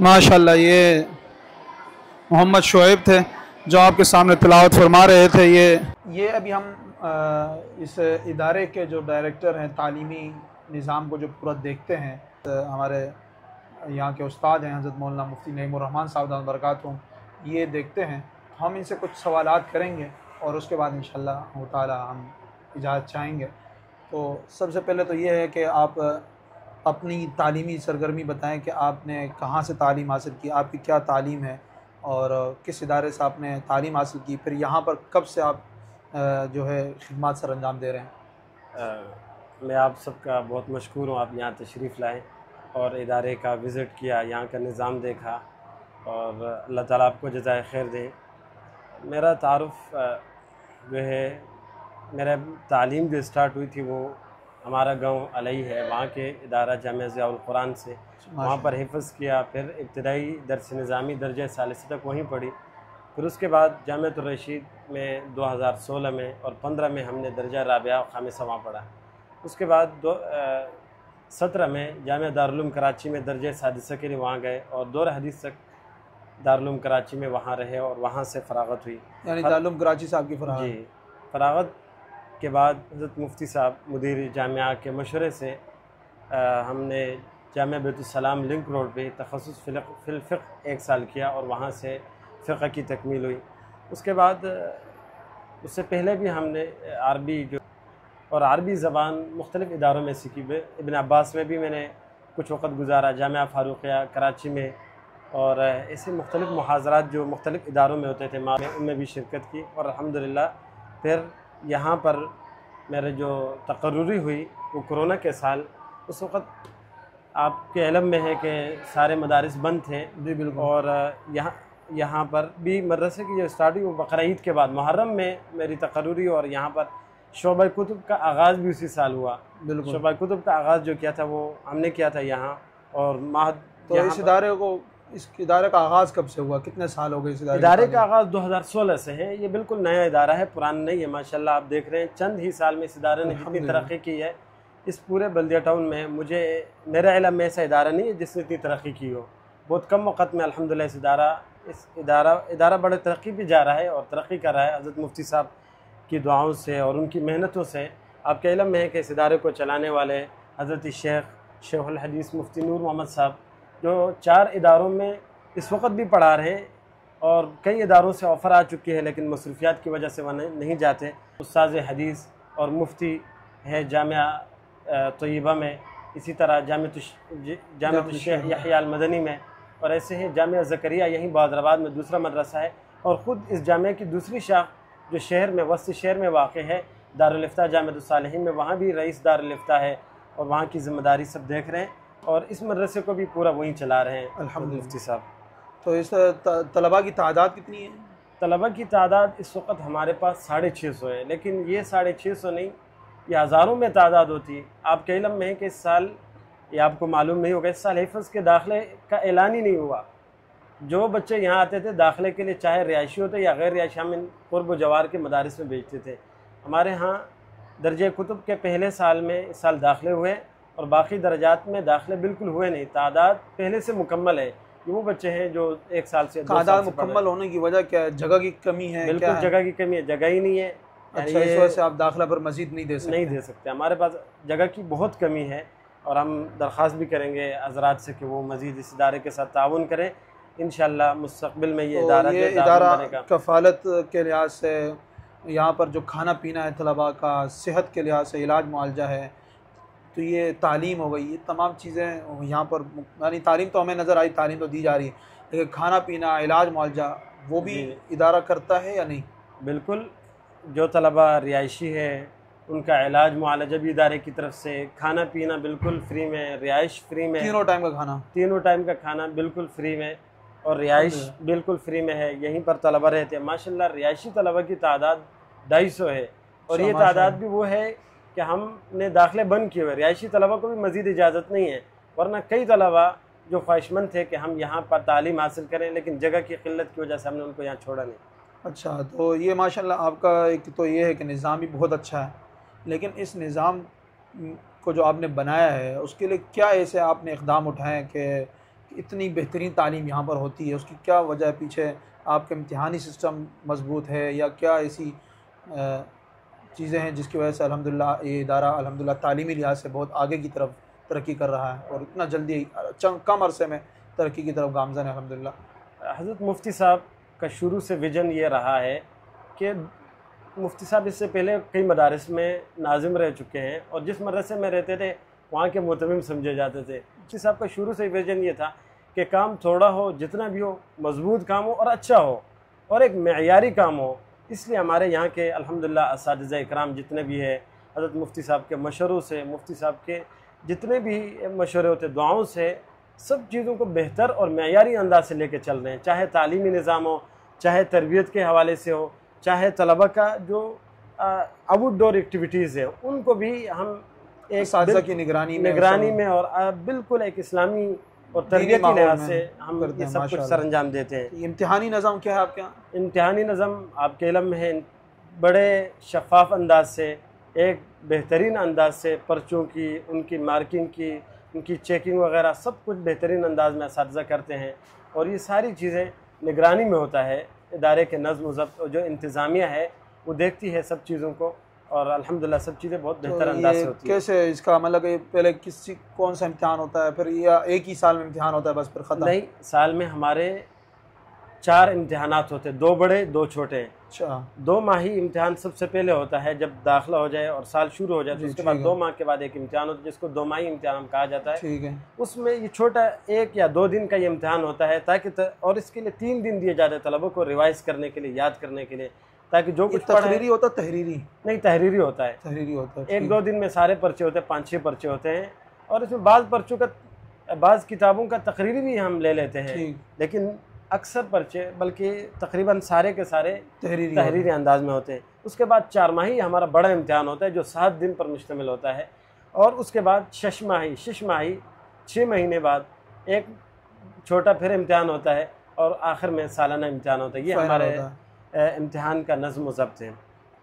Speaker 1: माशाल्लाह, ये मोहम्मद शुएब थे जो आपके सामने तिलावत फरमा रहे थे। ये अभी हम इस इदारे के जो डायरेक्टर हैं, तालीमी निज़ाम को जो पूरा देखते हैं, हमारे यहाँ के उस्ताद हैं हज़रत मौलाना मुफ्ती नईमुर रहमान साहब दामत बरकातुहू, ये देखते हैं। हम इनसे कुछ सवालात करेंगे और उसके बाद इंशाअल्लाह ताला हम इजाज़त चाहेंगे। तो सबसे पहले तो ये है कि आप अपनी तालीमी सरगर्मी बताएं कि आपने कहाँ से तालीम हासिल की, आपकी क्या तालीम है और किस इदारे से आपने तालीम हासिल की, फिर यहाँ पर कब से आप जो है खिदमत सर अंजाम दे रहे हैं।
Speaker 2: मैं आप सबका बहुत मशकूर हूँ, आप यहाँ तशरीफ़ लाएँ और इदारे का विज़िट किया, यहाँ का निज़ाम देखा और अल्लाह ताला आपको जज़ाए खैर दे। मेरा तारुफ़ जो है, मेरा तालीम जो स्टार्ट हुई थी वो हमारा गांव अलई है, वहाँ के इदारा जामिया ज़ियाउल कुरान से, वहाँ पर हिफ़्ज़ किया। फिर इब्तदाई दर्स निज़ामी दर्जा सालिसी तक वहीं पढ़ी। फिर उसके बाद जामियातुर रशीद में 2016 में और 15 में हमने दर्जा राबिया और खामिसा वहाँ पढ़ा। उसके बाद 2017 में जामिया दारुल उलूम कराची में दर्जा सादिसा के लिए वहाँ गए और दौर हदीस तक दारुल उलूम कराची में वहाँ रहे और वहाँ से फ़रागत हुई।
Speaker 1: यानी दारुल उलूम कराची से आपकी फ़रागत? जी।
Speaker 2: फ़रागत के बाद हज़रत मुफ्ती साहब मुदीर जामिया के मशवरे से हमने जामिया बैतुस्सलाम लिंक रोड पे तख़स्सुस फ़िल फ़िक़्ह 1 साल किया और वहाँ से फ़िक़्ह की तकमील हुई। उसके बाद उससे पहले भी हमने अरबी जो और अरबी ज़बान मुख्तलिफ़ इदारों में सीखी। इब्न अब्बास में भी मैंने कुछ वक़्त गुजारा, जामिया फ़ारूक़िया कराची में, और ऐसे मुख्तलिफ़ मुहाज़रात जो मुख्तलिफ़ इदारों में होते थे मैं उनमें भी शिरकत की। और अल्हम्दुलिल्लाह फिर यहाँ पर मेरे जो तक़र्रुरी हुई वो कोरोना के साल, उस वक़्त आपके इल्म में है कि सारे मदारिस बंद थे।
Speaker 1: जी बिल्कुल।
Speaker 2: और यहाँ पर भी मदरसे की जो स्टार्ट हुई वो बकरा ईद के बाद मुहर्रम में मेरी तक़र्रुरी, और यहाँ पर शोबा कुतुब का आगाज़ भी उसी साल हुआ।
Speaker 1: बिल्कुल।
Speaker 2: शोबा कुतुब का आगाज़ जो किया था वो हमने किया था यहाँ। और
Speaker 1: तो इस इदारे को, इस इदारे का आगाज़ कब से हुआ, कितने साल हो गए इस
Speaker 2: इदारे का आगाज़ 2016 से है। ये बिल्कुल नया इदारा है, पुराना नहीं है। माशाल्लाह आप देख रहे हैं चंद ही साल में इस इदारे ने जितनी तरक्की की है इस पूरे बल्दिया टाउन में, मेरा इल्म में ऐसा इदारा नहीं है जिसने इतनी तरक्की की हो। बहुत कम वक़्त में अल्हम्दुलिल्लाह इस इदारा बड़े तरक्की भी जा रहा है और तरक्की कर रहा है। हज़रत मुफ्ती साहब की दुआओं से और उनकी मेहनतों से। आपके इल्म में है कि इस इदारे को चलाने वाले हज़रत शेखुल हदीस मुफ्ती नूर मोहम्मद साहब, जो 4 इदारों में इस वक्त भी पढ़ा रहे हैं और कई इदारों से ऑफ़र आ चुकी है लेकिन मसरूफियात की वजह से वह नहीं जाते। उस्ताद हदीस और मुफ्ती है जामिया तय्यबा में, इसी तरह जामिया शेख यहया अल मदनी में, और ऐसे ही जामिया ज़करिया यहीं बहादुराबाद में दूसरा मदरसा है। और ख़ुद इस जामिया की दूसरी शाख जो शहर में वस्ती शहर में वाक़ है, दारुल इफ्ता जामिअतुस सालिहीन में, वहाँ भी रईस दारुल इफ्ता है और वहाँ की ज़िम्मेदारी सब देख रहे हैं और इस मदरसे को भी पूरा वहीं चला रहे हैं अल्हम्दुलिल्लाह मुफ्ती साहब।
Speaker 1: तो इस तलबा की तादाद कितनी है?
Speaker 2: तलबा की तादाद इस वक्त हमारे पास 650 है, लेकिन ये 650 नहीं, ये हज़ारों में तादाद होती है। आपके इल्म में है कि इस साल, ये आपको मालूम नहीं होगा, इस साल हिफ़्ज़ के दाखिले का ऐलान ही नहीं हुआ। जो बच्चे यहाँ आते थे दाखिले के लिए, चाहे रिहायशी होते या गैर रिहायशी, हम क़ुर्ब जवार के मदारिस में भेजते थे। हमारे यहाँ दर्जे कुतुब के पहले साल में इस साल दाखिले हुए और बाकी दर्जात में दाखिले बिल्कुल हुए नहीं। तादाद पहले से मुकम्मल है। ये वो बच्चे हैं जो 1 साल से 2 साल से
Speaker 1: मुकम्मल होने की वजह क्या है? जगह की कमी है?
Speaker 2: बिल्कुल जगह की कमी है, जगह ही नहीं है।
Speaker 1: अच्छा, इस वजह से आप दाखिला पर मजीद नहीं दे सकते?
Speaker 2: हमारे पास जगह की बहुत कमी है और हम दरख्वास्त भी करेंगे हज़रात से कि वो मज़ीद इस इदारे के साथ ताउन करें। इंशाअल्लाह मुस्तक़बिल में ये इदारा
Speaker 1: कफ़ालत के लिहाज से, यहाँ पर जो खाना पीना है तलबा का, सेहत के लिहाज से, इलाज मुआलजा है, तो ये तालीम हो गई, ये तमाम चीज़ें यहाँ पर, यानी तालीम तो हमें नज़र आई, तालीम तो दी जा रही है, लेकिन खाना पीना, इलाज मुआलजा वो भी इदारा करता है या नहीं?
Speaker 2: बिल्कुल। जो तलबा रिहायशी है उनका इलाज मुआलजा भी इदारे की तरफ से, खाना पीना बिल्कुल फ्री में, रिहाइश फ्री में,
Speaker 1: तीनों टाइम का खाना
Speaker 2: बिल्कुल फ्री में और रिहाइश बिल्कुल फ्री में है। यहीं पर तलबा रहते हैं। माशाल्लाह रिहायशी तलबा की तादाद 250 है और ये तादाद भी वो है कि हमने दाखिले बंद किए हुए। रिहायशी तलबा को भी मज़ीद इजाज़त नहीं है, वरना कई तलबा जो ख्वाहिशमंद थे कि हम यहाँ पर तालीम हासिल करें, लेकिन जगह की क़िल्लत की वजह से हमने उनको यहाँ छोड़ा नहीं।
Speaker 1: अच्छा, तो ये माशाल्लाह आपका एक तो ये है कि निज़ाम भी बहुत अच्छा है, लेकिन इस निज़ाम को जो आपने बनाया है उसके लिए क्या ऐसे आपने इक़दाम उठाए कि इतनी बेहतरीन तालीम यहाँ पर होती है, उसकी क्या वजह है? पीछे आपका इम्तिहानी सिस्टम मजबूत है या क्या ऐसी चीज़ें हैं जिसकी वजह से अल्हम्दुलिल्लाह ये इदारा अल्हम्दुलिल्लाह तालीमी लिहाज से बहुत आगे की तरफ तरक्की कर रहा है और इतना जल्दी कम अरसे में तरक्की की तरफ गामज़न है अल्हम्दुलिल्लाह?
Speaker 2: हज़रत मुफ्ती साहब का शुरू से विज़न ये रहा है कि मुफ्ती साहब इससे पहले कई मदारिस में नाजिम रह चुके हैं और जिस मदरसे में रहते थे वहाँ के मुतमिम समझे जाते थे। मुफ्ती साहब का शुरू से विज़न ये था कि काम थोड़ा हो, जितना भी हो, मजबूत काम हो और अच्छा हो और एक मेयारी काम हो। इसलिए हमारे यहाँ के अल्हम्दुलिल्लाह असातिज़ा इकराम जितने भी है, हज़रत मुफ्ती साहब के मशवरों से, मुफ्ती साहब के जितने भी मशवरे होते, दुआओं से, सब चीज़ों को बेहतर और मेयारी अंदाज से लेके चल रहे हैं। चाहे तालीमी निज़ाम हो, चाहे तरबियत के हवाले से हो, चाहे तलबा का जो आउटडोर एक्टिविटीज़ है उनको भी हम एक
Speaker 1: साज़ा की निगरानी
Speaker 2: में और बिल्कुल एक इस्लामी और तरबियत के लिहाज से हम ये सब कुछ सरअंजाम देते हैं।
Speaker 1: इम्तिहानी निज़ाम क्या है आपके यहाँ?
Speaker 2: इम्तिहानी निज़ाम आपके इल्म में है, बड़े शफाफ अंदाज से, एक बेहतरीन अंदाज से पर्चों की, उनकी मार्किंग की, उनकी चेकिंग वगैरह सब कुछ बेहतरीन अंदाज में असातिज़ा करते हैं और ये सारी चीज़ें निगरानी में होता है। इदारे के नज़्म व ज़ब्त जो इंतज़ामिया है वो देखती है सब चीज़ों को और अल्हम्दुलिल्लाह सब चीज़ें बहुत बेहतर अंदाज से होती है।
Speaker 1: कैसे इसका मतलब पहले कौन सा इम्तिहान होता है, फिर या एक ही साल में इम्तिहान होता है बस फिर ख़त्म?
Speaker 2: नहीं, साल में हमारे 4 इम्तिहानात होते हैं, 2 बड़े 2 छोटे।
Speaker 1: अच्छा।
Speaker 2: 2 माही इम्तिहान सबसे पहले होता है जब दाखिला हो जाए और साल शुरू हो जाए तो उसके बाद 2 माह के बाद एक इम्तिहान होता है जिसको 2 माही इम्तिहान कहा जाता है।
Speaker 1: ठीक है।
Speaker 2: उसमें ये छोटा 1 या 2 दिन का ये इम्तिहान होता है ताकि और इसके लिए 3 दिन दिए जाते हैं तलबों को रिवाइज करने के लिए, याद करने के लिए, ताकि जो कुछ
Speaker 1: तहरीरी होता है। तहरीरी
Speaker 2: नहीं, तहरीरी होता है।
Speaker 1: तहरीरी होता है।
Speaker 2: 1-2 दिन में सारे पर्चे होते हैं, 5-6 पर्चे होते हैं और इसमें बाज़ पर्चों का, बाज़ किताबों का तकरीरी भी हम ले लेते हैं, लेकिन अक्सर पर्चे बल्कि तकरीबन सारे के सारे तहरीरी अंदाज में होते हैं। उसके बाद 4 माही हमारा बड़ा इम्तिहान होता है जो 7 दिन पर मुश्तमिल होता है और उसके बाद 6 माही 6 महीने बाद एक छोटा फिर इम्तिहान होता है और आखिर में सालाना इम्तिहान होता है। ये हमारे इम्तिहान का नज़्म व ज़ब्त है।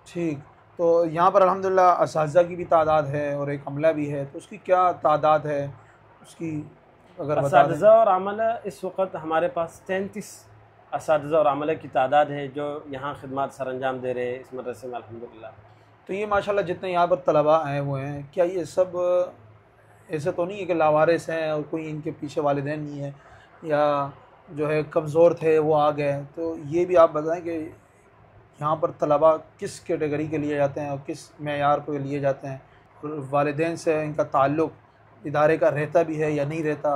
Speaker 1: ठीक, तो यहाँ पर अल्हम्दुलिल्लाह असातिज़ा की भी तादाद है और एक अमला भी है, तो उसकी क्या तादाद है उसकी अगर
Speaker 2: असातिज़ा और अमला? इस वक्त हमारे पास 33 असातिज़ा और अमला की तादाद है जो यहाँ खिदमत सर अंजाम दे रहे हैं इस मदरसे में अल्हम्दुलिल्लाह।
Speaker 1: तो ये माशाल्लाह जितने यहाँ पर तलबा आए हुए हैं, क्या ये सब ऐसा तो नहीं है कि लावारिस हैं और कोई इनके पीछे वालिदैन नहीं है या जो है कमज़ोर थे वो आ गए? तो ये भी आप बताएं कि यहाँ पर तलबा किस कैटेगरी के लिए जाते हैं और किस मेयार पर लिए जाते हैं, वालिदैन से इनका ताल्लुक़ इदारे का रहता भी है या नहीं रहता,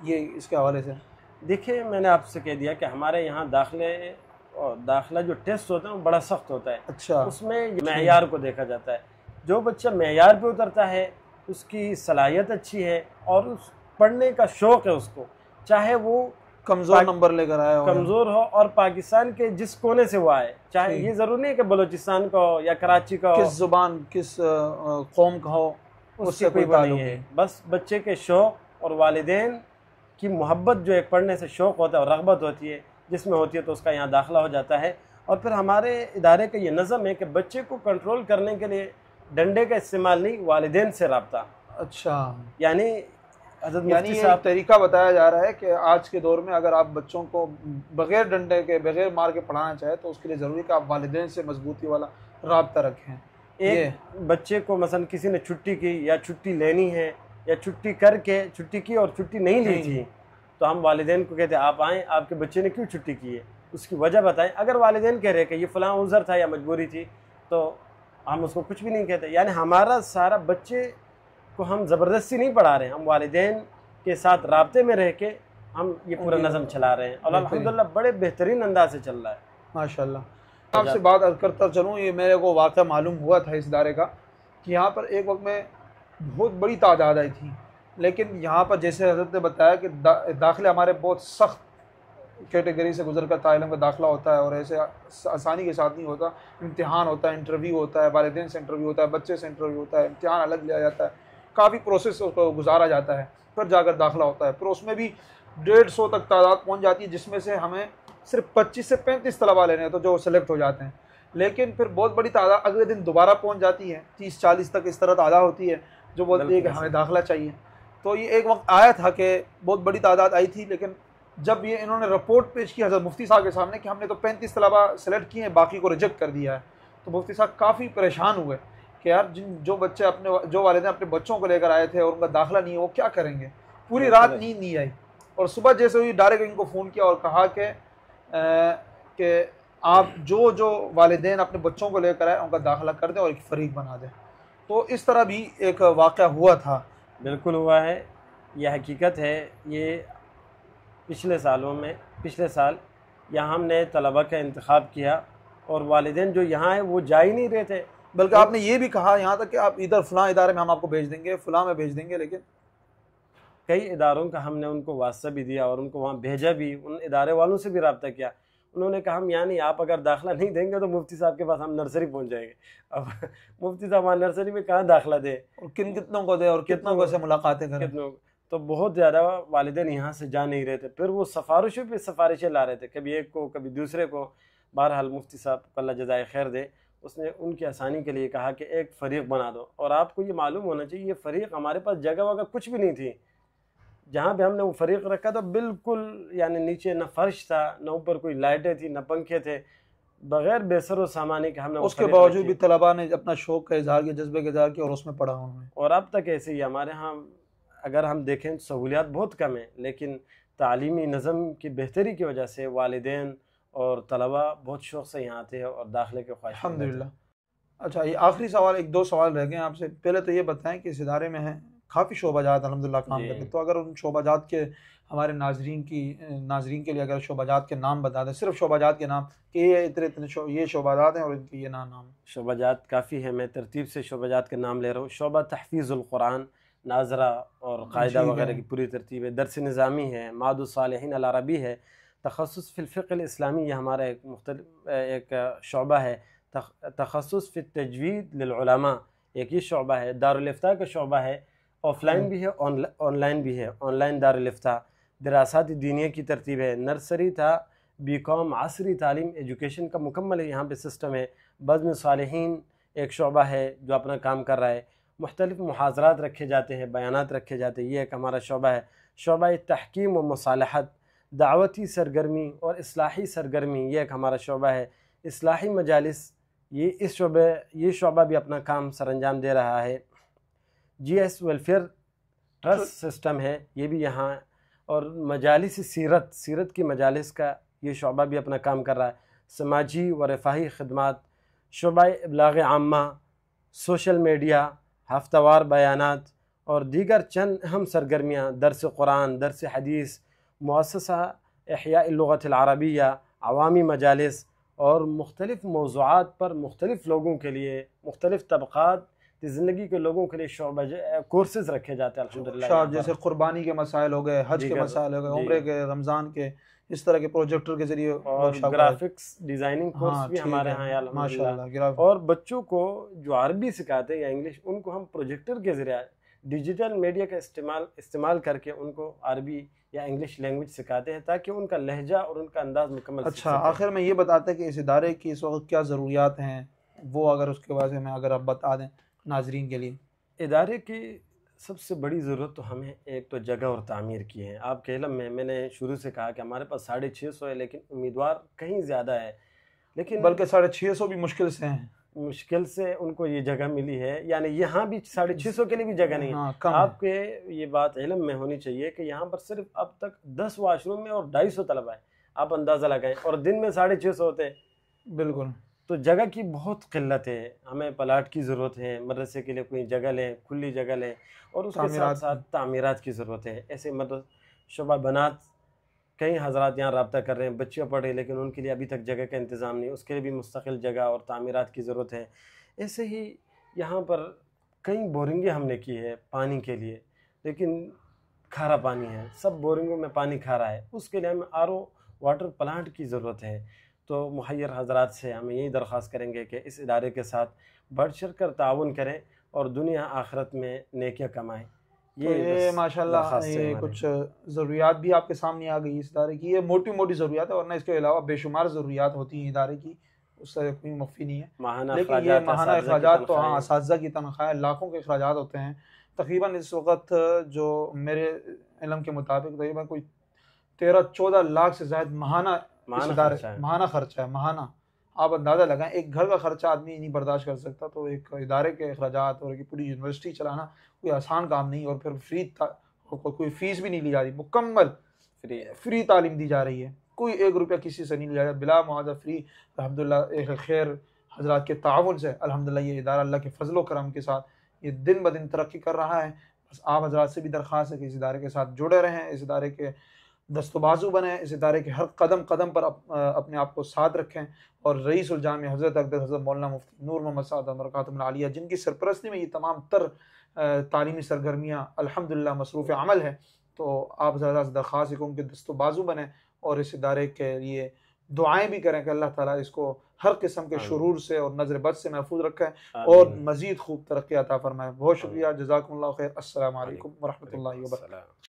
Speaker 1: ये इसके हवाले से?
Speaker 2: देखिए, मैंने आपसे कह दिया कि हमारे यहाँ दाखिला जो टेस्ट होता है वो बड़ा सख्त होता है।
Speaker 1: अच्छा।
Speaker 2: उसमें मेयार को देखा जाता है। जो बच्चा मेयार पे उतरता है उसकी सलाहियत अच्छी है और उस पढ़ने का शौक़ है उसको, चाहे वो
Speaker 1: कमज़ोर नंबर लेकर आया हो,
Speaker 2: कमज़ोर हो और पाकिस्तान के जिस कोने से वो आए, चाहे ये ज़रूरी नहीं है कि बलूचिस्तान का हो या कराची का हो,
Speaker 1: किस ज़ुबान किस कौम का हो, उससे कोई ताल्लुक़ नहीं है।
Speaker 2: बस बच्चे के शौक़ और वालिदैन की मोहब्बत जो एक पढ़ने से शौक़ होता है और रग़बत होती है जिसमें होती है तो उसका यहाँ दाखिला हो जाता है। और फिर हमारे इदारे का ये नज़म है कि बच्चे को कंट्रोल करने के लिए डंडे का इस्तेमाल नहीं, वालिदैन से रब्ता।
Speaker 1: अच्छा,
Speaker 2: यानी
Speaker 1: एक तरीका बताया जा रहा है कि आज के दौर में अगर आप बच्चों को बग़ैर डंडे के, बग़ैर मार के पढ़ाना चाहें तो उसके लिए ज़रूरी है कि आप वालिदैन से मजबूती वाला रब्ता रखें।
Speaker 2: एक बच्चे को मसलन किसी ने छुट्टी की या छुट्टी लेनी है या छुट्टी की और छुट्टी नहीं ली थी तो हम वालिदैन को कहते हैं आप आएँ, आपके बच्चे ने क्यों छुट्टी की है, उसकी वजह बताएं। अगर वालिदैन कह रहे कि ये फ़लाँ उज़र था या मजबूरी थी तो हम उसको कुछ भी नहीं कहते। यानी हमारा सारा बच्चे को हम ज़बरदस्ती नहीं पढ़ा रहे हैं, हम वालिदैन के साथ राब्ते में रह के हम ये पूरा नज़म चला रहे हैं और अल्हम्दुलिल्लाह बड़े बेहतरीन अंदाज से चल रहा है
Speaker 1: माशाल्लाह। आपसे बात करता चलूँ, ये मेरे को वाक़या मालूम हुआ था इस इदारे का कि यहाँ पर एक वक्त में बहुत बड़ी तादाद आई थी, लेकिन यहाँ पर जैसे हज़रत ने बताया कि दाखिले हमारे बहुत सख्त कैटेगरी से गुजर कर तालिम का दाखिला होता है और ऐसे आसानी के साथ नहीं होता। इम्तिहान होता है, इंटरव्यू होता है, वालिदैन से इंटरव्यू होता है, बच्चे से इंटरव्यू होता है, इम्तिहान अलग लिया जाता है, काफ़ी प्रोसेस उसको गुजारा जाता है, फिर जाकर दाखिला होता है। फिर उसमें भी 150 तक तादाद पहुँच जाती है जिसमें से हमें सिर्फ 25 से 35 तलबा लेने हैं तो जो सेलेक्ट हो जाते हैं। लेकिन फिर बहुत बड़ी तादाद अगले दिन दोबारा पहुँच जाती है, 30-40 तक इस तरह तादाद होती है जो बोलती है कि हमें दाखिला चाहिए। तो ये एक वक्त आया था कि बहुत बड़ी तादाद आई थी, लेकिन जब ये इन्होंने रिपोर्ट पेश की हज़रत मुफ्ती साहब के सामने कि हमने तो 35 तलबा सेलेक्ट किए हैं, बाकी को रिजेक्ट कर दिया है, तो मुफ्ती साहब काफ़ी परेशान हुए कि यार जो बच्चे जो वालिदैन अपने बच्चों को लेकर आए थे और उनका दाखिला नहीं है, वो क्या करेंगे। पूरी रात नींद नहीं आई और सुबह जैसे हुई डायरेक्ट इनको फ़ोन किया और कहा कि आप जो वालिदैन अपने बच्चों को लेकर आए उनका दाखिला कर दें और एक फ़रीक बना दें। तो इस तरह भी एक वाक़या हुआ था।
Speaker 2: बिल्कुल हुआ है, यह हकीकत है। ये पिछले साल यहाँ हमने तलबा का इंतखाब किया और वालिदैन जो यहाँ है वो जा ही नहीं रहे थे,
Speaker 1: बल्कि आपने ये भी कहा यहाँ तक कि आप इधर फ़लाँ इदारे में हम आपको भेज देंगे, फ़लाँ में भेज देंगे, लेकिन
Speaker 2: कई इदारों का हमने उनको वास्ता भी दिया और उनको वहाँ भेजा भी, उन इदारे वालों से भी रब्ता किया। उन्होंने कहा हम यहाँ नहीं, आप अगर दाखिला नहीं देंगे तो मुफ्ती साहब के पास हम नर्सरी पहुँच जाएंगे। अब मुफ्ती साहब वहाँ नर्सरी में कहाँ दाखिला दे
Speaker 1: और कितनों को दे और कितनों को से मुलाकातें करें।
Speaker 2: कितनों, तो बहुत ज़्यादा वालिदैन यहाँ से जा नहीं रहे थे। फिर वो सिफारिशों पे सिफारिशें ला रहे थे, कभी एक को कभी दूसरे को। बहरहाल मुफ्ती साहब को अल्लाह जज़ाए खैर दे, उसने उनकी आसानी के लिए कहा कि एक फ़रीक बना दो। और आपको ये मालूम होना चाहिए, ये फ़रीक हमारे पास जगह वगैरह कुछ भी नहीं थी। जहाँ पे हमने वो फ़रीक रखा था बिल्कुल यानी नीचे न फर्श था, न ऊपर कोई लाइटें थी, न पंखे थे, बग़ैर बेसर व सामानी के हमने
Speaker 1: उसके बावजूद भी तलबा ने अपना शौक़ का इज़हार किया, जज्बे का इज़हार किया और उसमें पढ़ा उन्होंने।
Speaker 2: और अब तक ऐसे ही हमारे यहाँ अगर हम देखें सहूलियात बहुत कम है, लेकिन तालीमी नज़म की बेहतरी की वजह से वालिदैन और तलबा बहुत शौक़ से यहाँ आते हैं और दाखिले के ख्वाहिश।
Speaker 1: अल्हम्दुलिल्लाह। अच्छा, ये आखिरी सवाल, एक दो सवाल रह गए आपसे। पहले तो ये बताएं कि इस इदारे में हैं काफ़ी शोबाजात अल्हम्दुलिल्लाह काम करते हैं, तो अगर उन शोबाजात के हमारे नाजरीन के लिए अगर शोबाजात के नाम बता दें, सिर्फ शोबाजात के नाम कि ये इतने ये शोबाजात हैं और इनके ये नाम।
Speaker 2: शोबाजात काफ़ी है, मैं तरतीब से शोबाजात के नाम ले रहा हूँ। शोबा तहफ़ीज़ुल क़ुरान, नाजरा और कायदा वगैरह की पूरी तरतीब है। दर्स निज़ामी है, मादुस सालिहीन अल अरबी है। तखस्सुस फ़िल फ़िक़्ह इस्लामी, ये हमारा एक शोबा है। तखस्सुस फ़िल तजवीद लिल उलमा, एक ही शोबा है। दारुल इफ्ता का शोबा है, ऑफलाइन भी है ऑनलाइन भी है। ऑनलाइन दारुल इफ्ता। दरासात दीनिया की तरतीब है। नर्सरी था बीकॉम आसरी तालीम एजुकेशन का मुकम्मल है यहाँ पे सिस्टम है। बज़्म सालिहीन एक शोबा है जो अपना काम कर रहा है। मुख्तलिफ मुहाज़रात रखे जाते हैं, बयानात रखे जाते हैं, ये एक हमारा शोबा है। शोबा तहकीम व मुसालहत, दावती सरगर्मी और इस्लाही सरगर्मी, ये एक हमारा शोबा है। इस्लाही मजालिस, ये शोबा भी अपना काम सरअंजाम दे रहा है। GS वेलफेयर ट्रस्ट सिस्टम है, ये भी यहाँ। और मजालिस सीरत की मजालिस का ये शोबा भी अपना काम कर रहा है। समाजी व रफ़ाही खदमात, शोबा इब्लाग़ आम्मा, सोशल मीडिया, हफ्तावार बयानात और दीगर चंद अहम सरगर्मियाँ, दर्स कुरान, दर्स हदीस, मुअस्ससा इहयाए लुग़त अल अरबिया, अवामी मजालिस और मुख्तलिफ मौज़ूआत पर मुख्तलिफ लोगों के लिए, मुख्तलिफ तबक़ात ज़िंदगी के लोगों के लिए शोबा कोर्सेज़ रखे जाते हैं अल्हम्दुलिल्लाह।
Speaker 1: जैसे कुर्बानी के मसाइल हो गए, हज के मसाइल हो गए, उम्रे के, रमज़ान के, इस तरह के प्रोजेक्टर के ज़रिए,
Speaker 2: और ग्राफिक्स डिज़ाइनिंग कोर्स भी हमारे यहाँ
Speaker 1: माशाअल्लाह।
Speaker 2: और बच्चों को जो अरबी सिखाते हैं या इंग्लिश, उनको हम प्रोजेक्टर के ज़रिए डिजिटल मीडिया का इस्तेमाल करके उनको अरबी या इंग्लिश लैंग्वेज सिखाते हैं ताकि उनका लहजा और उनका अंदाज़ मुकम्मल।
Speaker 1: अच्छा, आखिर में ये बताते हैं कि इस इदारे की इस वक्त क्या ज़रूरियात हैं, वो अगर उसके बारे में अगर आप बता दें नाजरीन के लिए।
Speaker 2: इदारे की सबसे बड़ी ज़रूरत तो हमें एक तो जगह और तामीर की है। आपके इल्म में मैंने शुरू से कहा कि हमारे पास 650 है, लेकिन उम्मीदवार कहीं ज़्यादा है, लेकिन
Speaker 1: बल्कि 650 भी मुश्किल से हैं।
Speaker 2: मुश्किल से उनको ये जगह मिली है, यानी यहाँ भी 650 के लिए भी जगह नहीं है।
Speaker 1: हाँ,
Speaker 2: आपके ये बात इल्म में होनी चाहिए कि यहाँ पर सिर्फ अब तक 10 वाशरूम में और 250 तलबा है। आप अंदाज़ा लगाएं, और दिन में 650 होते हैं।
Speaker 1: बिल्कुल, तो
Speaker 2: जगह की बहुत किल्लत है। हमें प्लाट की ज़रूरत है, मदरसे के लिए कोई जगह लें, खुली जगह लें, और उसके साथ साथ तामीरात की ज़रूरत है। ऐसे शोबा बनात कई हज़रात यहाँ रब्ता कर रहे हैं, बच्चे पढ़ रहे हैं, लेकिन उनके लिए अभी तक जगह का इंतज़ाम नहीं, उसके लिए भी मुस्तकिल जगह और तामीरात की ज़रूरत है। ऐसे ही यहाँ पर कई बोरिंगें हमने की है पानी के लिए, लेकिन खारा पानी है, सब बोरिंगों में पानी खारा है। उसके लिए हमें RO वाटर प्लांट की ज़रूरत है। तो मुहैयर हज़रात से हम यही दरख्वास्त करेंगे कि इस इदारे के साथ बढ़ चढ़ कर ताउन करें और दुनिया आखिरत में नेकियां कमाएं।
Speaker 1: ये माशाल्लाह, ये कुछ ज़रूरियात भी आपके सामने आ गई इस इदारे की। ये मोटी मोटी ज़रूरियात है, वरना इसके अलावा बेशुमार ज़रूरियात होती हैं इदारे की, उससे कोई मुफ़ी नहीं है। लेकिन ये महाना अखराजात तो हाँ, असातिज़ा की तनख्वाह, लाखों के अखराजात होते हैं, तकरीबन इस वक्त जो मेरे इल्म के मुताबिक तकरीबन कोई 13-14 लाख से ज़ायद महाना खर्चा है। महाना आप अंदाज़ा लगाएं, एक घर का खर्चा आदमी नहीं बर्दाश्त कर सकता, तो एक इदारे के अखराजात और एक पूरी यूनिवर्सिटी चलाना कोई आसान काम नहीं। और फिर कोई फ़ीस भी नहीं ली जा रही, मुकम्मल फ्री तालीम दी जा रही है, कोई 1 रुपया किसी से नहीं लिया जा रहा, बिला मुआवजा फ्री। अल्हम्दुलिल्लाह खैर हजरात के ताउन से अल्हम्दुलिल्लाह ये इदारा अल्लाह के फजल करम के साथ ये दिन ब दिन तरक्की कर रहा है। बस आप हजरात से भी दरख्वास्त है कि इस इदारे के साथ जुड़े रहें, इस इदारे के दस्तबाजू बने, इस इदारे के हर कदम कदम पर अपने आप को साथ रखें। और रईसुल जामिया हज़रत अक़दस हज़रत मौलाना मुफ्ती नूर मोहम्मद साद बरकातुहुल आलिया, जिनकी सरपरस्ती में ये तमाम तर तालीमी सरगर्मियाँ अल्हम्दुलिल्लाह मसरूफ़ अमल है, तो आप ज़्यादा से दरख्वास्त है कि उनके दस्तबाजू बने और इस इदारे के लिए दुआएं भी करें कि अल्लाह ताला इसको हर किस्म के शुरूर से और नज़र बद से महफूज रखें और मज़ीद खूब तरक्की अता फरमाए। बहुत शुक्रिया, जज़ाकुमुल्लाह खैर। अस्सलामु अलैकुम व रहमतुल्लाहि व बरकातुहू।